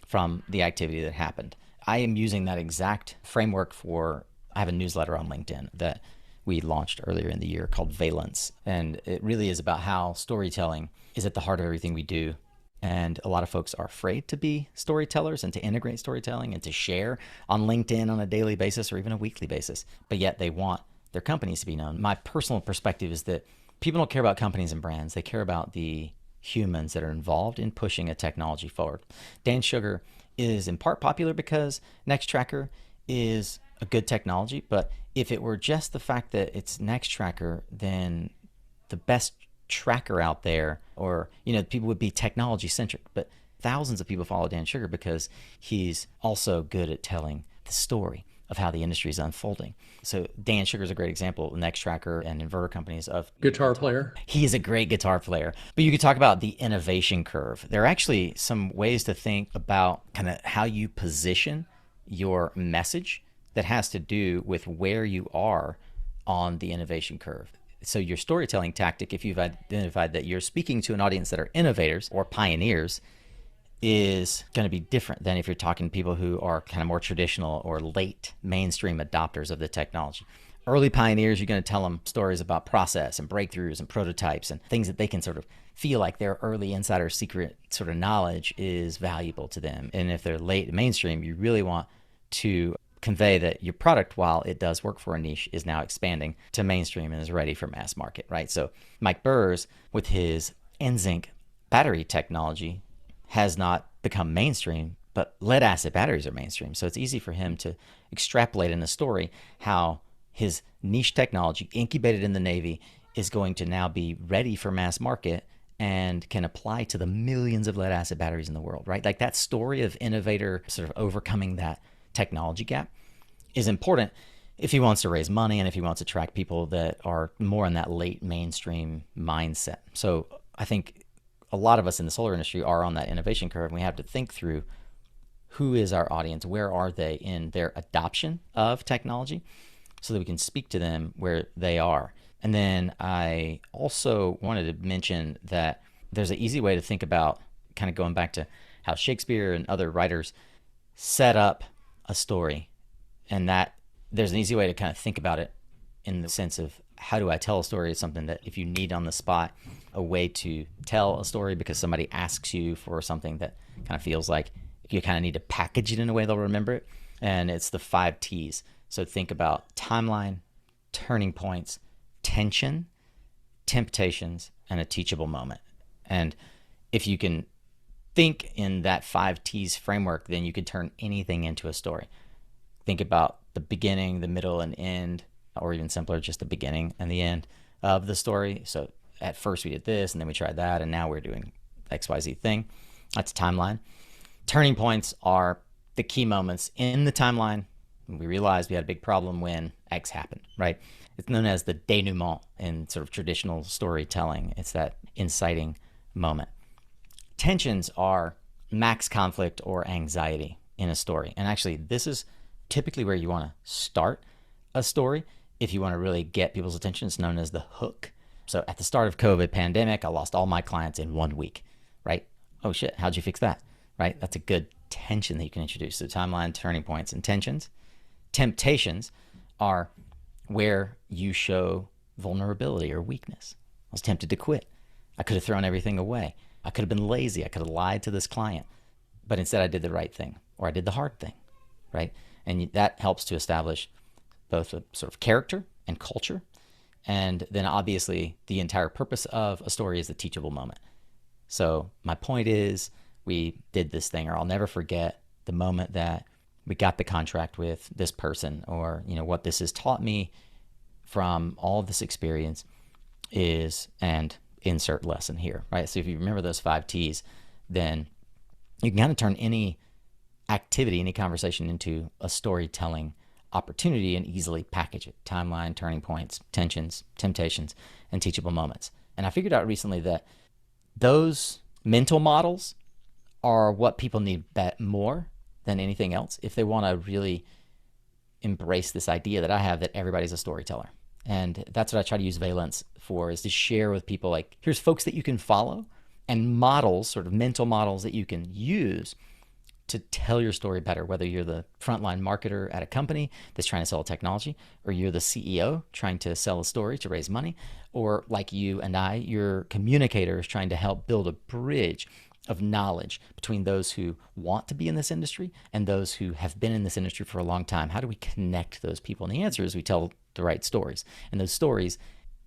from the activity that happened. I am using that exact framework I have a newsletter on LinkedIn that we launched earlier in the year called Valence. And it really is about how storytelling is at the heart of everything we do. And a lot of folks are afraid to be storytellers and to integrate storytelling and to share on LinkedIn on a daily basis or even a weekly basis. But yet they want their companies to be known. My personal perspective is that people don't care about companies and brands. They care about the humans that are involved in pushing a technology forward. Dan Sugar is in part popular because Nextracker is a good technology. But if it were just the fact that it's Nextracker, then the best tracker out there, or people would be technology centric, but thousands of people follow Dan Sugar because he's also good at telling the story of how the industry is unfolding. So Dan Sugar is a great example, Nextracker and inverter companies of guitar player. He is a great guitar player. But you could talk about the innovation curve. There are actually some ways to think about kind of how you position your message that has to do with where you are on the innovation curve. So your storytelling tactic, if you've identified that you're speaking to an audience that are innovators or pioneers, is going to be different than if you're talking to people who are kind of more traditional or late mainstream adopters of the technology. Early pioneers, you're going to tell them stories about process and breakthroughs and prototypes and things that they can sort of feel like their early insider secret sort of knowledge is valuable to them. And if they're late mainstream, you really want to convey that your product, while it does work for a niche, is now expanding to mainstream and is ready for mass market, right? So Mike Burrs, with his NZync battery technology, has not become mainstream, but lead acid batteries are mainstream. So it's easy for him to extrapolate in a story how his niche technology incubated in the Navy is going to now be ready for mass market and can apply to the millions of lead acid batteries in the world, right? Like that story of innovator sort of overcoming that technology gap is important if he wants to raise money and if he wants to attract people that are more in that late mainstream mindset. So I think a lot of us in the solar industry are on that innovation curve, and we have to think through who is our audience, where are they in their adoption of technology, so that we can speak to them where they are. And then I also wanted to mention that there's an easy way to think about, kind of going back to how Shakespeare and other writers set up a story, and that there's an easy way to kind of think about it in the sense of how do I tell a story is something that if you need on the spot a way to tell a story because somebody asks you for something that kind of feels like you kind of need to package it in a way they'll remember it. And it's the 5 T's. So think about timeline, turning points, tension, temptations, and a teachable moment. And if you can think in that 5 T's framework, then you could turn anything into a story. Think about the beginning, the middle, and end, or even simpler, just the beginning and the end of the story. So at first we did this, and then we tried that, and now we're doing XYZ thing. That's a timeline. Turning points are the key moments in the timeline. We realized we had a big problem when X happened, right? It's known as the denouement in sort of traditional storytelling. It's that inciting moment. Tensions are max conflict or anxiety in a story. And actually, this is typically where you want to start a story if you want to really get people's attention. It's known as the hook. So at the start of COVID pandemic, I lost all my clients in 1 week, right? Oh shit, how'd you fix that? Right? That's a good tension that you can introduce. So timeline, turning points, and tensions. Temptations are where you show vulnerability or weakness. I was tempted to quit. I could have thrown everything away. I could have been lazy. I could have lied to this client. But instead I did the right thing, or I did the hard thing, right? And that helps to establish both a sort of character and culture. And then obviously the entire purpose of a story is the teachable moment. So my point is, we did this thing, or I'll never forget the moment that we got the contract with this person, or, you know, what this has taught me from all of this experience is, and insert lesson here, right? So if you remember those 5 T's, then you can kind of turn any activity, any conversation into a storytelling opportunity and easily package it. Timeline, turning points, tensions, temptations, and teachable moments. And I figured out recently that those mental models are what people need more than anything else if they want to really embrace this idea that I have that everybody's a storyteller. And that's what I try to use Valence for, is to share with people, like, here's folks that you can follow and models, sort of mental models that you can use to tell your story better, whether you're the frontline marketer at a company that's trying to sell a technology, or you're the CEO trying to sell a story to raise money, or like you and I, you're communicators trying to help build a bridge of knowledge between those who want to be in this industry and those who have been in this industry for a long time. How do we connect those people? And the answer is we tell the right stories. And those stories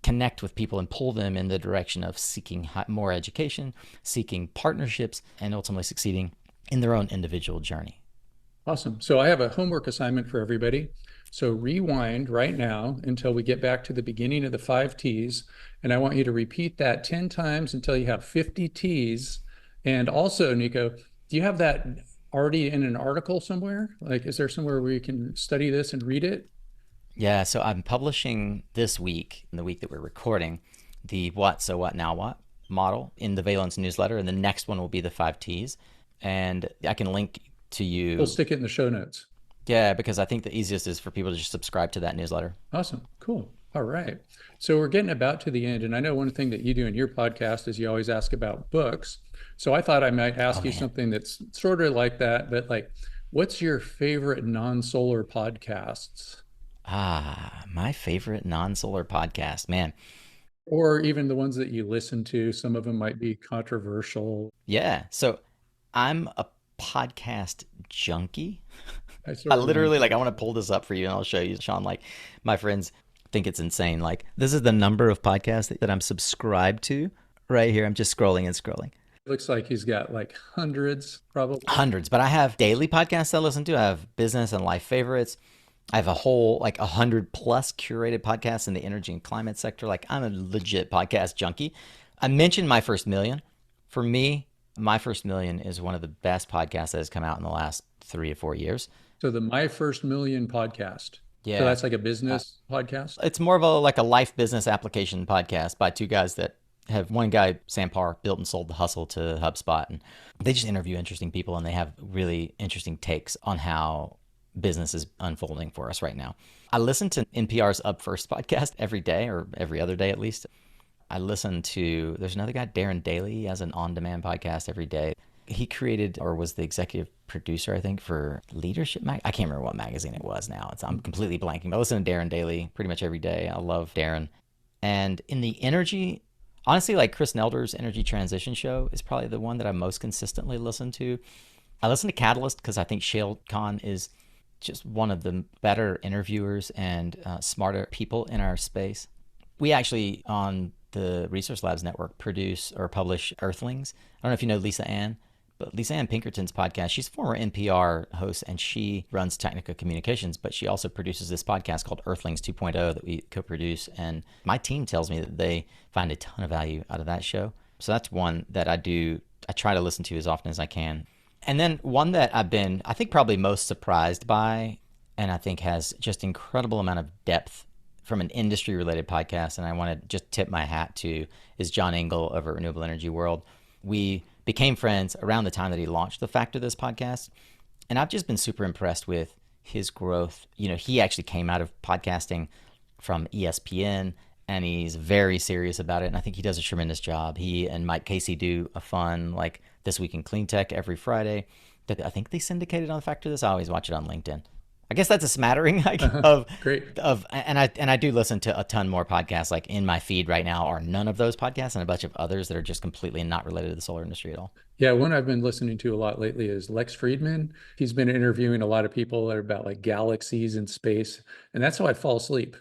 connect with people and pull them in the direction of seeking more education, seeking partnerships, and ultimately succeeding in their own individual journey. Awesome. So I have a homework assignment for everybody. So rewind right now until we get back to the beginning of the 5 T's. And I want you to repeat that 10 times until you have 50 T's. And also, Nico, do you have that already in an article somewhere? Like, is there somewhere where you can study this and read it? Yeah, so I'm publishing this week, in the week that we're recording, the what, so what, now what model in the Valence newsletter. And the next one will be the 5 T's. And I can link to you. We'll stick it in the show notes. Yeah, because I think the easiest is for people to just subscribe to that newsletter. Awesome. Cool. All right. So we're getting about to the end. And I know one thing that you do in your podcast is you always ask about books. So I thought I might ask you something that's sort of like that, but like, what's your favorite non-solar podcasts? My favorite non-solar podcast, man. Or even the ones that you listen to. Some of them might be controversial. Yeah. So I'm a podcast junkie. I literally, like, I want to pull this up for you and I'll show you, Sean. Like, my friends think it's insane. Like, this is the number of podcasts that I'm subscribed to right here. I'm just scrolling and scrolling. Looks like he's got like hundreds, probably. Hundreds, but I have daily podcasts I listen to. I have business and life favorites. I have a whole like 100+ curated podcasts in the energy and climate sector. Like I'm a legit podcast junkie. I mentioned My First Million. For me, My First Million is one of the best podcasts that has come out in the last 3 to 4 years. So the My First Million podcast. So Yeah. that's like a business podcast. It's more of a like a life business application podcast by two guys that have one guy, Sam Parr, built and sold the hustle to HubSpot. And they just interview interesting people and they have really interesting takes on how business is unfolding for us right now. I listen to NPR's Up First podcast every day or every other day at least. I listen to, there's another guy, Darren Daly, he has an on-demand podcast every day. He created or was the executive producer, I think, for Leadership I can't remember what magazine it was now. I'm completely blanking. But I listen to Darren Daly pretty much every day. I love Darren. And in the energy, honestly, like Chris Nelder's Energy Transition Show is probably the one that I most consistently listen to. I listen to Catalyst because I think Shale Khan is just one of the better interviewers and smarter people in our space. We actually, on the Resource Labs Network, produce or publish Earthlings. I don't know if you know Lisa Ann, but Lisa Ann Pinkerton's podcast, she's a former NPR host and she runs Technica Communications, but she also produces this podcast called Earthlings 2.0 that we co-produce. And my team tells me that they find a ton of value out of that show. So that's one that I try to listen to as often as I can. And then one that I've been, I think, probably most surprised by, and I think has just incredible amount of depth from an industry related podcast, and I want to just tip my hat to, is John Engel over at Renewable Energy World. We became friends around the time that he launched the Factor This podcast, and I've just been super impressed with his growth. You know, he actually came out of podcasting from ESPN, and he's very serious about it, and I think he does a tremendous job. He and Mike Casey do a fun, like, This Week in Clean Tech every Friday that I think they syndicated on Factor This. I always watch it on LinkedIn. I guess that's a smattering of Great. and I do listen to a ton more podcasts. Like in my feed right now are none of those podcasts and a bunch of others that are just completely not related to the solar industry at all. Yeah, one I've been listening to a lot lately is Lex Friedman. He's been interviewing a lot of people that are about like galaxies and space, and that's how I fall asleep.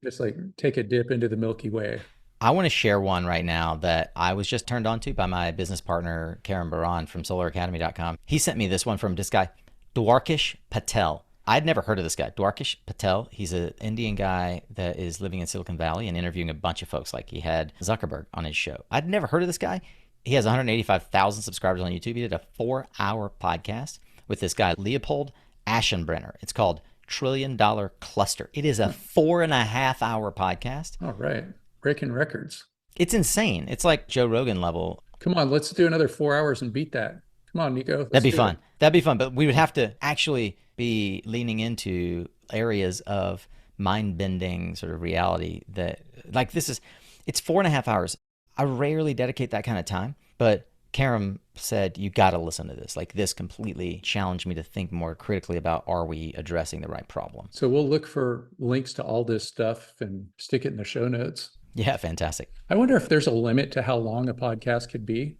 Just like take a dip into the Milky Way. I want to share one right now that I was just turned on to by my business partner, Karen Baran from solaracademy.com. He sent me this one from this guy, Dwarkesh Patel. I'd never heard of this guy, Dwarkesh Patel. He's an Indian guy that is living in Silicon Valley and interviewing a bunch of folks. Like he had Zuckerberg on his show. I'd never heard of this guy. He has 185,000 subscribers on YouTube. He did a 4-hour podcast with this guy, Leopold Aschenbrenner. It's called $1 Trillion Cluster. It is a 4.5-hour podcast. All right. Breaking records. It's insane. It's like Joe Rogan level. Come on, let's do another 4 hours and beat that. Come on, Nico. That'd be fun. That'd be fun. But we would have to actually be leaning into areas of mind-bending sort of reality that, like, it's 4.5 hours. I rarely dedicate that kind of time, but Karam said, you got to listen to this. Like, this completely challenged me to think more critically about, are we addressing the right problem? So we'll look for links to all this stuff and stick it in the show notes. Yeah, fantastic. I wonder if there's a limit to how long a podcast could be.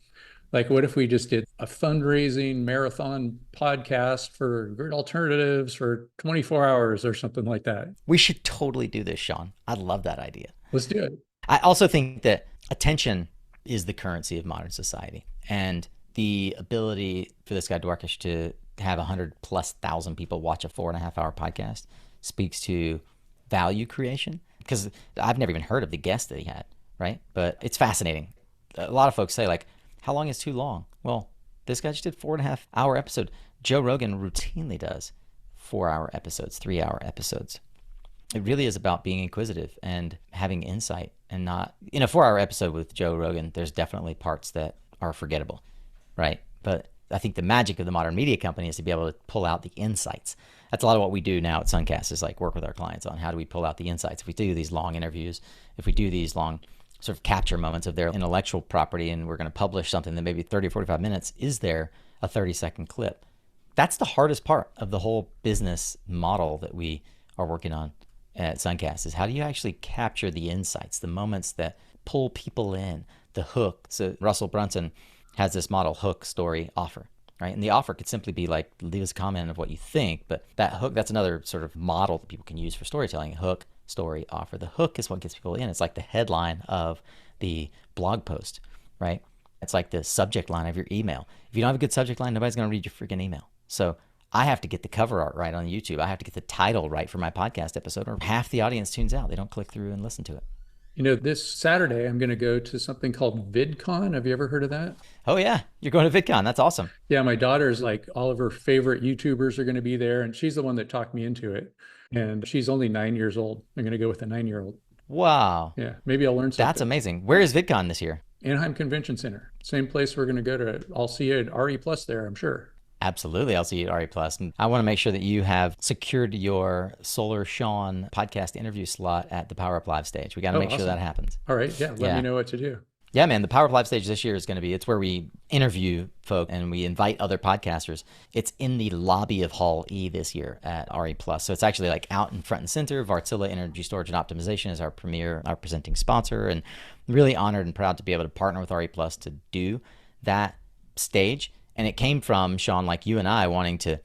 Like, what if we just did a fundraising marathon podcast for grid alternatives for 24 hours or something like that? We should totally do this, Sean. I love that idea. Let's do it. I also think that attention is the currency of modern society. And the ability for this guy, Dwarkesh, to have 100,000+ people watch a 4.5-hour podcast speaks to value creation. Because I've never even heard of the guest that he had, right? But it's fascinating. A lot of folks say, like, how long is too long? Well, this guy just did 4.5-hour episode. Joe Rogan routinely does 4-hour episodes, 3-hour episodes. It really is about being inquisitive and having insight, and not, in a 4-hour episode with Joe Rogan, there's definitely parts that are forgettable, right? But I think the magic of the modern media company is to be able to pull out the insights. That's a lot of what we do now at Suncast, is like work with our clients on how do we pull out the insights. If we do these long interviews, if we do these long sort of capture moments of their intellectual property, and we're going to publish something that maybe 30 or 45 minutes, is there a 30-second clip? That's the hardest part of the whole business model that we are working on at Suncast, is how do you actually capture the insights, the moments that pull people in, the hook. So Russell Brunson has this model, hook, story, offer, right? And the offer could simply be like, leave us a comment of what you think, but that hook, that's another sort of model that people can use for storytelling. Hook, story, offer. The hook is what gets people in. It's like the headline of the blog post, right? It's like the subject line of your email. If you don't have a good subject line, nobody's going to read your freaking email. So I have to get the cover art right on YouTube. I have to get the title right for my podcast episode, or half the audience tunes out. They don't click through and listen to it. This Saturday, I'm going to go to something called VidCon. Have you ever heard of that? Oh, yeah. You're going to VidCon. That's awesome. Yeah, my daughter's like, all of her favorite YouTubers are going to be there, and she's the one that talked me into it. And she's only 9 years old. I'm going to go with a 9-year-old. Wow. Yeah, maybe I'll learn something. That's amazing. Where is VidCon this year? Anaheim Convention Center. Same place we're going to go to. I'll see you at RE Plus there, I'm sure. Absolutely. I'll see you at RE Plus. And I want to make sure that you have secured your Solar Sean podcast interview slot at the Power Up Live stage. We got to make sure that happens. All right. Yeah. Let me know what to do. Yeah, man. The Power Up Live stage this year is going to be, it's where we interview folk and we invite other podcasters. It's in the lobby of Hall E this year at RE Plus. So it's actually like out in front and center. Vartilla Energy Storage and Optimization is our presenting sponsor, and really honored and proud to be able to partner with RE Plus to do that stage. And it came from Sean, like you and I, wanting to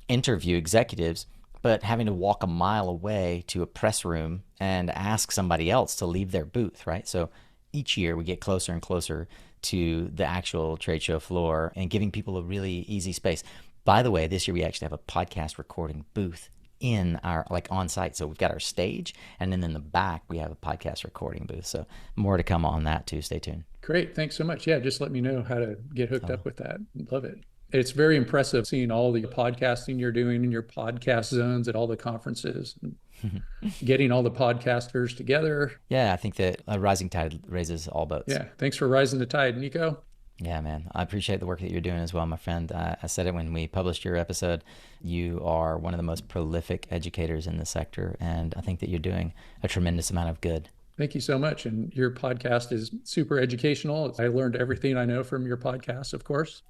interview executives, but having to walk a mile away to a press room and ask somebody else to leave their booth, right? So each year we get closer and closer to the actual trade show floor and giving people a really easy space. By the way, this year we actually have a podcast recording booth in our, like, on site. So we've got our stage, and then in the back we have a podcast recording booth. So more to come on that too. Stay tuned. Great. Thanks so much. Yeah, just let me know how to get hooked up with that. Love it. It's very impressive seeing all the podcasting you're doing in your podcast zones at all the conferences, getting all the podcasters together. Yeah, I think that a rising tide raises all boats. Yeah. Thanks for rising the tide, Nico. Yeah, man. I appreciate the work that you're doing as well, my friend. I said it when we published your episode. You are one of the most prolific educators in the sector, and I think that you're doing a tremendous amount of good. Thank you so much. And your podcast is super educational. I learned everything I know from your podcast, of course.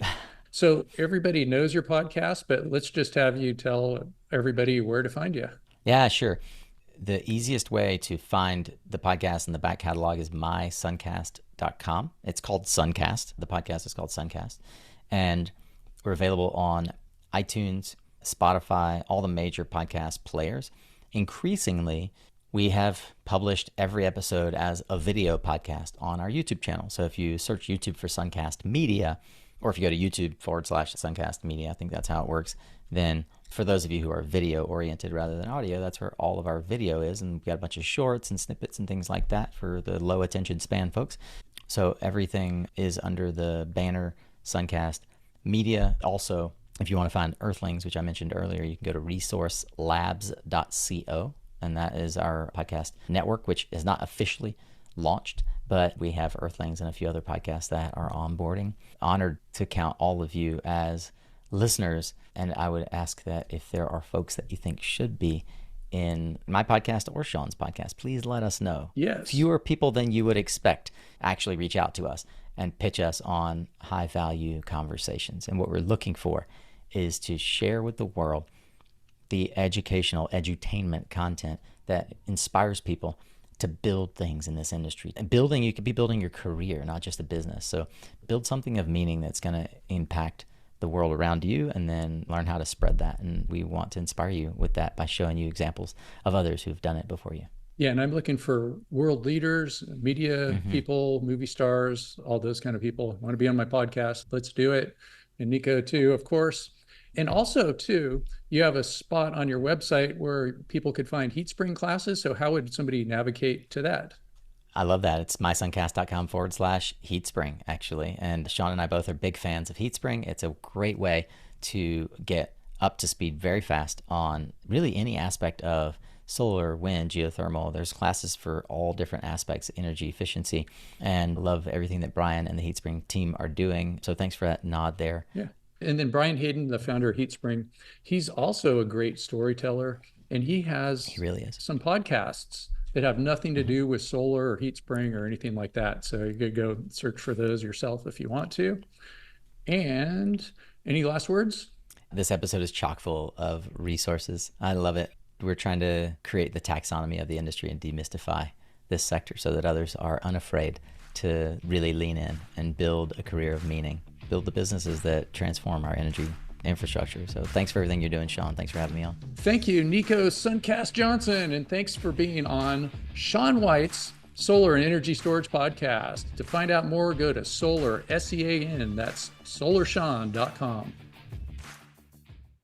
So everybody knows your podcast, but let's just have you tell everybody where to find you. Yeah, sure. The easiest way to find the podcast in the back catalog is mysuncast.com. It's called Suncast. The podcast is called Suncast. And we're available on iTunes, Spotify, all the major podcast players. Increasingly, we have published every episode as a video podcast on our YouTube channel. So if you search YouTube for Suncast Media, or if you go to YouTube/Suncast Media, I think that's how it works, then for those of you who are video oriented rather than audio, that's where all of our video is. And we've got a bunch of shorts and snippets and things like that for the low attention span folks. So everything is under the banner Suncast Media. Also, if you want to find Earthlings, which I mentioned earlier, you can go to resourcelabs.co. And that is our podcast network, which is not officially launched, but we have Earthlings and a few other podcasts that are onboarding. Honored to count all of you as listeners. And I would ask that if there are folks that you think should be in my podcast or Sean's podcast, please let us know. Yes. Fewer people than you would expect actually reach out to us and pitch us on high value conversations. And what we're looking for is to share with the world the educational, edutainment content that inspires people to build things in this industry. And building, you could be building your career, not just a business. So build something of meaning that's going to impact the world around you, and then learn how to spread that. And we want to inspire you with that by showing you examples of others who've done it before you. Yeah, and I'm looking for world leaders, media people, movie stars, all those kind of people want to be on my podcast. Let's do it. And Nico too, of course. And also too, you have a spot on your website where people could find heat spring classes. So how would somebody navigate to that? I love that. It's mysuncast.com/HeatSpring, actually. And Sean and I both are big fans of HeatSpring. It's a great way to get up to speed very fast on really any aspect of solar, wind, geothermal. There's classes for all different aspects, energy efficiency, and love everything that Brian and the HeatSpring team are doing. So thanks for that nod there. Yeah. And then Brian Hayden, the founder of HeatSpring, he's also a great storyteller, and he really is some podcasts that have nothing to do with solar or HeatSpring or anything like that. So you could go search for those yourself if you want to. And any last words? This episode is chock full of resources. I love it. We're trying to create the taxonomy of the industry and demystify this sector so that others are unafraid to really lean in and build a career of meaning, build the businesses that transform our energy infrastructure. So thanks for everything you're doing, Sean. Thanks for having me on. Thank you, Nico Suncast Johnson. And thanks for being on Sean White's Solar and Energy Storage Podcast. To find out more, go to Solar, SEAN, that's solarshawn.com.